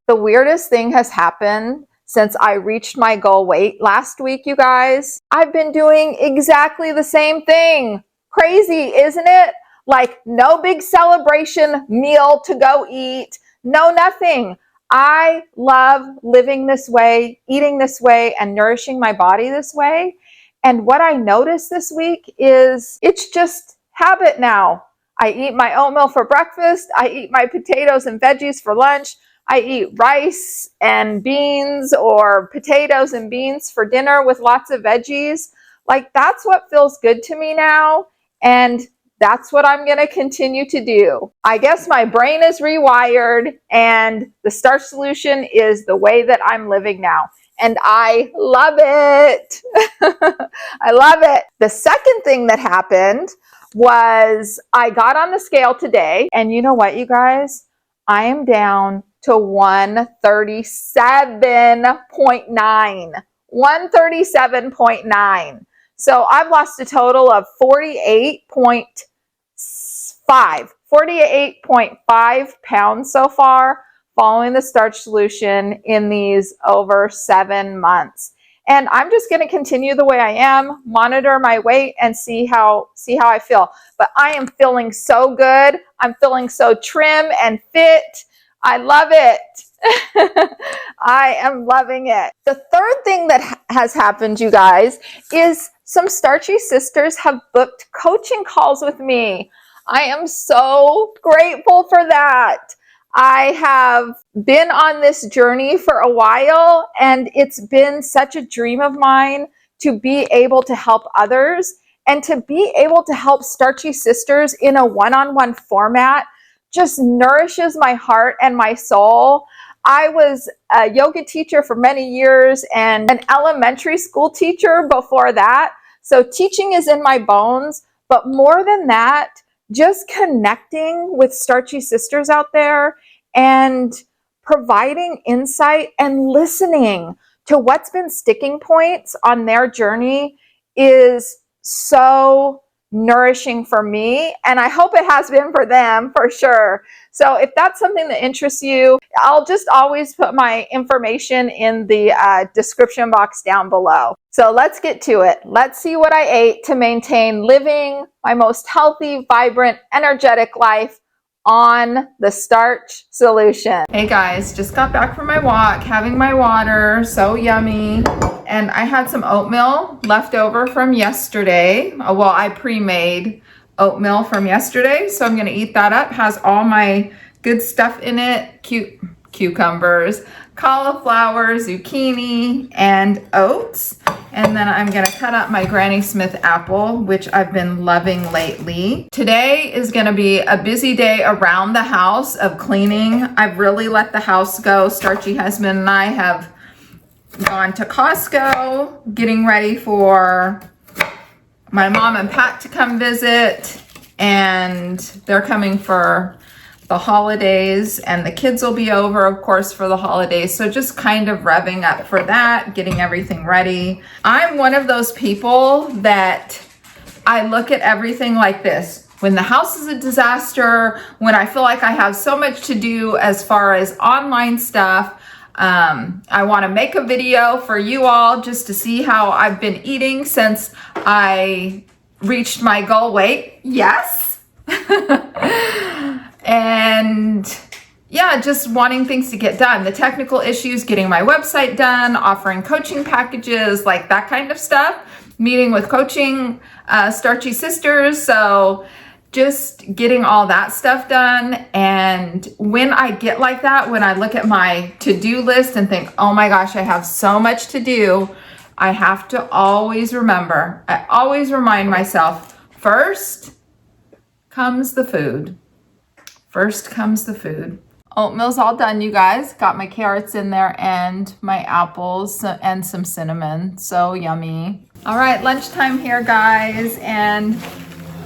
The weirdest thing has happened since I reached my goal weight last week, you guys. I've been doing exactly the same thing. Crazy, isn't it? Like, no big celebration meal to go eat, no nothing. I love living this way, eating this way, and nourishing my body this way. And what I noticed this week is it's just habit now. I eat my oatmeal for breakfast. I eat my potatoes and veggies for lunch. I eat rice and beans or potatoes and beans for dinner with lots of veggies. Like, that's what feels good to me now. And that's what I'm going to continue to do. I guess my brain is rewired and the Starch Solution is the way that I'm living now. And I love it. I love it. The second thing that happened was I got on the scale today. And you know what, you guys? I am down to 137.9. 137.9. So I've lost a total of 48.5 pounds so far following the Starch Solution in these over 7 months. And I'm just going to continue the way I am, monitor my weight, and see how I feel. But I am feeling so good. I'm feeling so trim and fit. I love it. I am loving it. The third thing that has happened, you guys, is some Starchy Sisters have booked coaching calls with me. I am so grateful for that. I have been on this journey for a while, and it's been such a dream of mine to be able to help others and to be able to help Starchy Sisters in a one-on-one format. Just nourishes my heart and my soul. I was a yoga teacher for many years and an elementary school teacher before that. So teaching is in my bones, but more than that, just connecting with Starchy Sisters out there and providing insight and listening to what's been sticking points on their journey is so nourishing for me, and I hope it has been for them for sure. So if that's something that interests you, I'll just always put my information in the description box down below. So let's get to it. Let's see what I ate to maintain living my most healthy, vibrant, energetic life on the Starch Solution. Hey guys, just got back from my walk, having my water, so yummy. And I had some oatmeal left over from yesterday. Well, I pre-made oatmeal from yesterday, so I'm gonna eat that up. Has all my good stuff in it, cucumbers, cauliflower, zucchini, and oats. And then I'm gonna cut up my Granny Smith apple, which I've been loving lately. Today is gonna be a busy day around the house of cleaning. I've really let the house go. Starchy husband and I have gone to Costco, getting ready for my mom and Pat to come visit, and they're coming for the holidays, and the kids will be over, of course, for the holidays. So just kind of revving up for that, getting everything ready. I'm one of those people that I look at everything like this. When the house is a disaster, when I feel like I have so much to do as far as online stuff, I want to make a video for you all just to see how I've been eating since I reached my goal weight. Yes. And yeah, just wanting things to get done. The technical issues, getting my website done, offering coaching packages, like that kind of stuff. Meeting with coaching, Starchy Sisters. So just getting all that stuff done. And when I get like that, when I look at my to-do list and think, oh my gosh, I have so much to do, I have to always remember, I always remind myself, first comes the food. First comes the food. Oatmeal's all done, you guys. Got my carrots in there and my apples and some cinnamon. So yummy. All right, lunchtime here, guys. And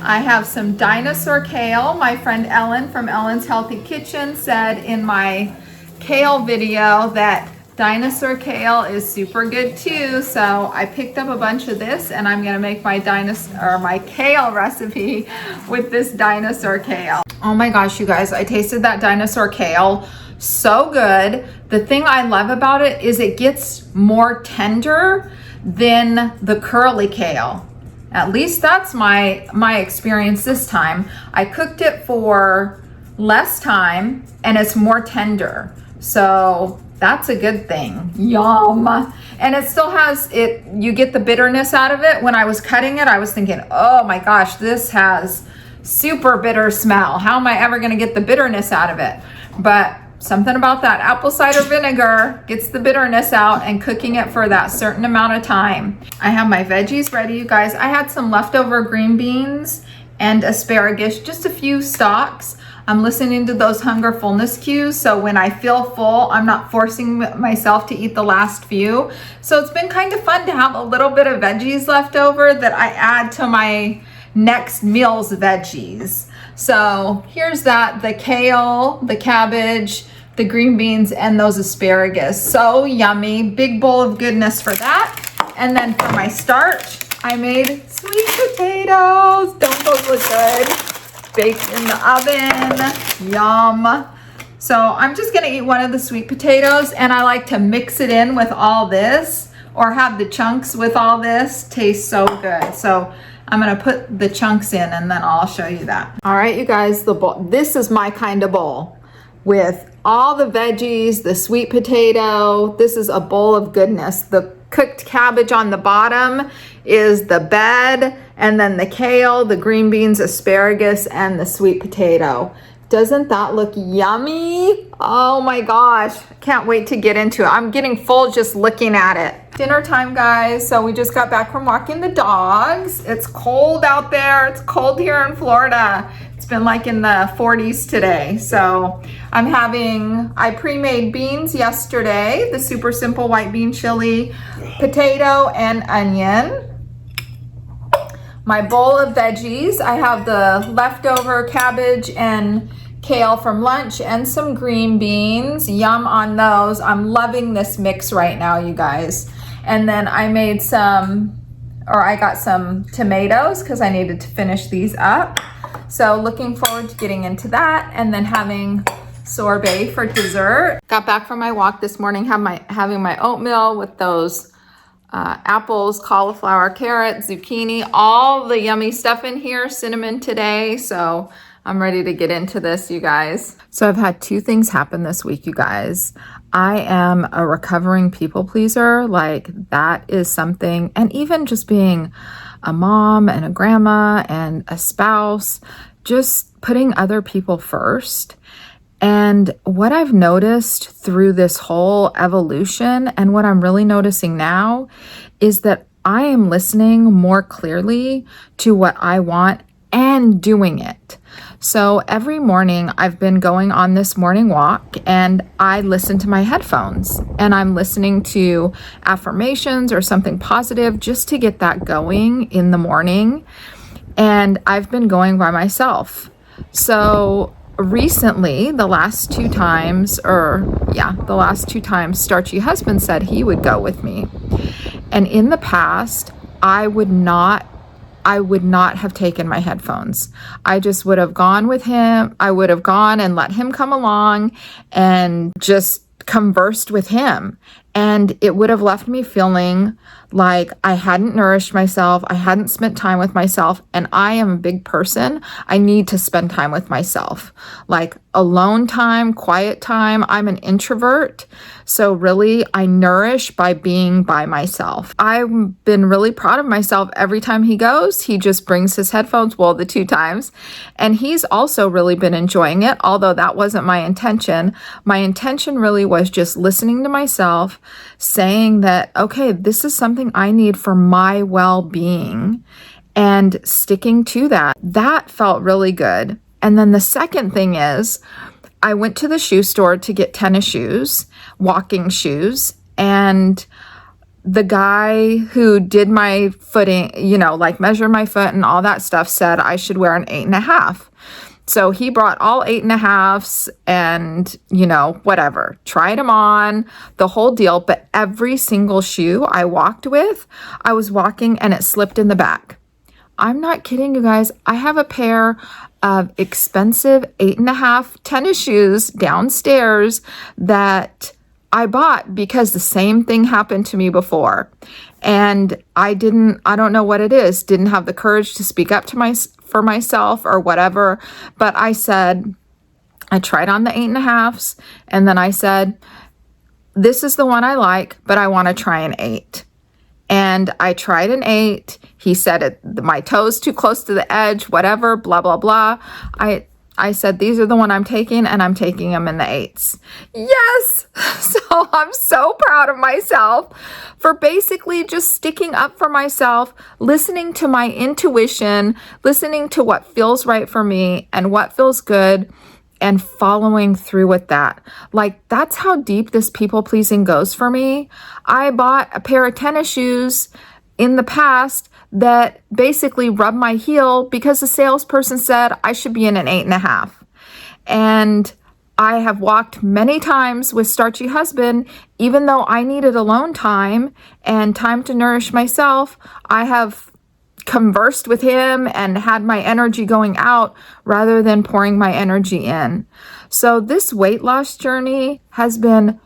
I have some dinosaur kale. My friend Ellen from Ellen's Healthy Kitchen said in my kale video that dinosaur kale is super good too. So I picked up a bunch of this, and I'm gonna make my kale recipe with this dinosaur kale. Oh my gosh, you guys, I tasted that dinosaur kale So good. The thing I love about it is it gets more tender than the curly kale. At least that's my experience this time. I cooked it for less time and it's more tender. So that's a good thing. Yum. And it still has it, you get the bitterness out of it. When I was cutting it, I was thinking, oh my gosh, this has super bitter smell. How am I ever going to get the bitterness out of it? But something about that apple cider vinegar gets the bitterness out, and cooking it for that certain amount of time. I have my veggies ready, you guys. I had some leftover green beans and asparagus, just a few stalks. I'm listening to those hunger fullness cues, so when I feel full, I'm not forcing myself to eat the last few. So it's been kind of fun to have a little bit of veggies left over that I add to my next meal's veggies. So here's that, the kale, the cabbage, the green beans, and those asparagus. So yummy, big bowl of goodness for that. And then for my starch, I made sweet potatoes. Don't those look good? Baked in the oven, yum. So I'm just gonna eat one of the sweet potatoes, and I like to mix it in with all this, or have the chunks with all this. Tastes so good. So I'm gonna put the chunks in and then I'll show you that. All right, you guys, the bowl. This is my kind of bowl with all the veggies, the sweet potato. This is a bowl of goodness. The cooked cabbage on the bottom is the bed, and then the kale, the green beans, asparagus, and the sweet potato. Doesn't that look yummy? Oh my gosh, can't wait to get into it. I'm getting full just looking at it. Dinner time, guys. So we just got back from walking the dogs. It's cold out there. It's cold here in Florida. It's been like in the 40s today. So I pre-made beans yesterday, the super simple white bean chili, potato, and onion. My bowl of veggies, I have the leftover cabbage and kale from lunch and some green beans. Yum on those. I'm loving this mix right now, you guys. And then I got some tomatoes because I needed to finish these up. So looking forward to getting into that, and then having sorbet for dessert. Got back from my walk this morning, having my oatmeal with those apples, cauliflower, carrot, zucchini, all the yummy stuff in here, cinnamon today. So I'm ready to get into this, you guys. So I've had two things happen this week, you guys. I am a recovering people pleaser. Like, that is something, and even just being a mom and a grandma and a spouse, just putting other people first. And what I've noticed through this whole evolution, and what I'm really noticing now, is that I am listening more clearly to what I want and doing it. So every morning I've been going on this morning walk, and I listen to my headphones, and I'm listening to affirmations or something positive just to get that going in the morning. And I've been going by myself. So recently, the last two times, Starchy husband said he would go with me. And in the past, I would not have taken my headphones. I just would have gone with him. I would have gone and let him come along and just conversed with him. And it would have left me feeling like I hadn't nourished myself. I hadn't spent time with myself. And I am a big person. I need to spend time with myself, like alone time, quiet time. I'm an introvert. So really, I nourish by being by myself. I've been really proud of myself. Every time he goes, he just brings his headphones, well, the two times. And he's also really been enjoying it, although that wasn't my intention. My intention really was just listening to myself, saying that, okay, this is something I need for my well-being, and sticking to that. That felt really good. And then the second thing is, I went to the shoe store to get tennis shoes, walking shoes, and the guy who did my footing, like measure my foot and all that stuff, said I should wear an 8.5. So he brought all 8.5s and, whatever, tried them on, the whole deal. But every single shoe I walked with, I was walking and it slipped in the back. I'm not kidding you guys. I have a pair of expensive 8.5 tennis shoes downstairs that I bought because the same thing happened to me before. And I don't know what it is, didn't have the courage to speak up for myself or whatever. But I said, I tried on the 8.5s, and then I said, this is the one I like, but I want to try an 8. And I tried an 8. He said my toes too close to the edge, whatever, blah, blah, blah. I said, these are the one I'm taking, and I'm taking them in the 8s. Yes! So I'm so proud of myself for basically just sticking up for myself, listening to my intuition, listening to what feels right for me and what feels good, and following through with that. Like, that's how deep this people pleasing goes for me. I bought a pair of tennis shoes in the past that basically rubbed my heel because the salesperson said I should be in an 8.5. And I have walked many times with Starchy husband, even though I needed alone time and time to nourish myself. I have conversed with him and had my energy going out rather than pouring my energy in. So this weight loss journey has been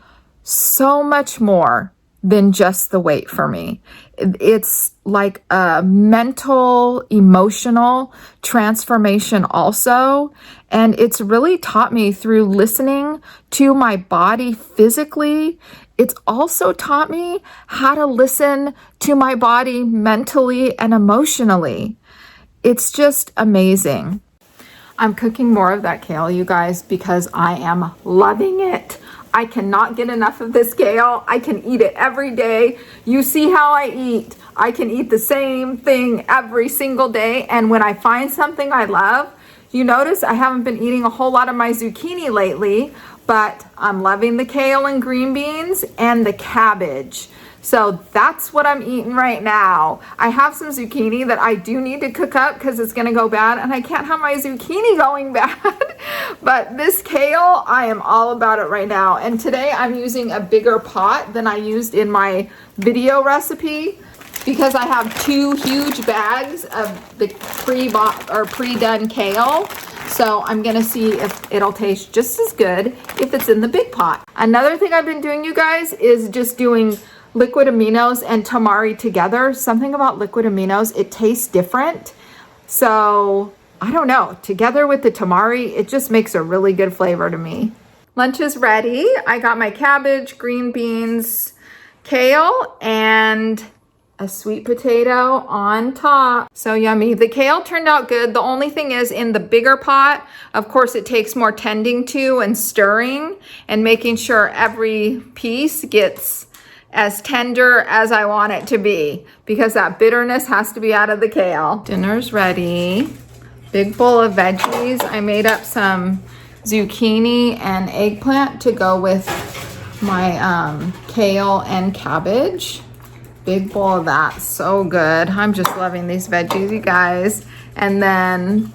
so much more than just the weight for me. It's like a mental, emotional transformation also. And it's really taught me through listening to my body physically. It's also taught me how to listen to my body mentally and emotionally. It's just amazing. I'm cooking more of that kale, you guys, because I am loving it. I cannot get enough of this kale. I can eat it every day. You see how I eat. I can eat the same thing every single day. And when I find something I love, you notice I haven't been eating a whole lot of my zucchini lately, but I'm loving the kale and green beans and the cabbage. So that's what I'm eating right now. I have some zucchini that I do need to cook up because it's gonna go bad, and I can't have my zucchini going bad. But this kale, I am all about it right now. And today I'm using a bigger pot than I used in my video recipe because I have 2 huge bags of the pre-done kale. So I'm gonna see if it'll taste just as good if it's in the big pot. Another thing I've been doing, you guys, is just doing liquid aminos and tamari together. Something about liquid aminos, it tastes different. So I don't know, together with the tamari, it just makes a really good flavor to me. Lunch is ready. I got my cabbage, green beans, kale, and a sweet potato on top. So yummy. The kale turned out good. The only thing is, in the bigger pot, of course, it takes more tending to and stirring and making sure every piece gets as tender as I want it to be, because that bitterness has to be out of the kale. Dinner's ready. Big bowl of veggies. I made up some zucchini and eggplant to go with my kale and cabbage. Big bowl of that, so good. I'm just loving these veggies, you guys. And then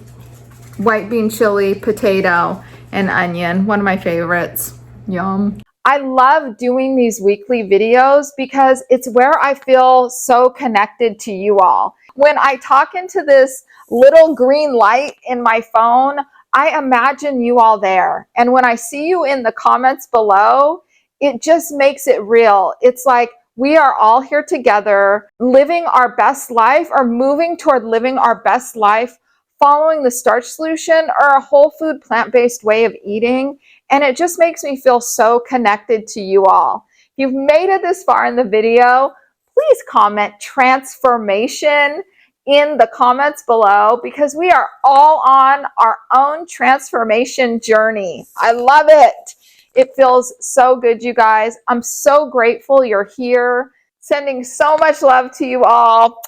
white bean chili, potato, and onion, one of my favorites. Yum. I love doing these weekly videos because it's where I feel so connected to you all. When I talk into this little green light in my phone, I imagine you all there. And when I see you in the comments below, it just makes it real. It's like we are all here together, living our best life or moving toward living our best life, following the Starch Solution or a whole food plant-based way of eating. And it just makes me feel so connected to you all. If you've made it this far in the video, please comment transformation in the comments below, because we are all on our own transformation journey. I love it. It feels so good, you guys. I'm so grateful you're here. Sending so much love to you all.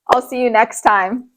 I'll see you next time.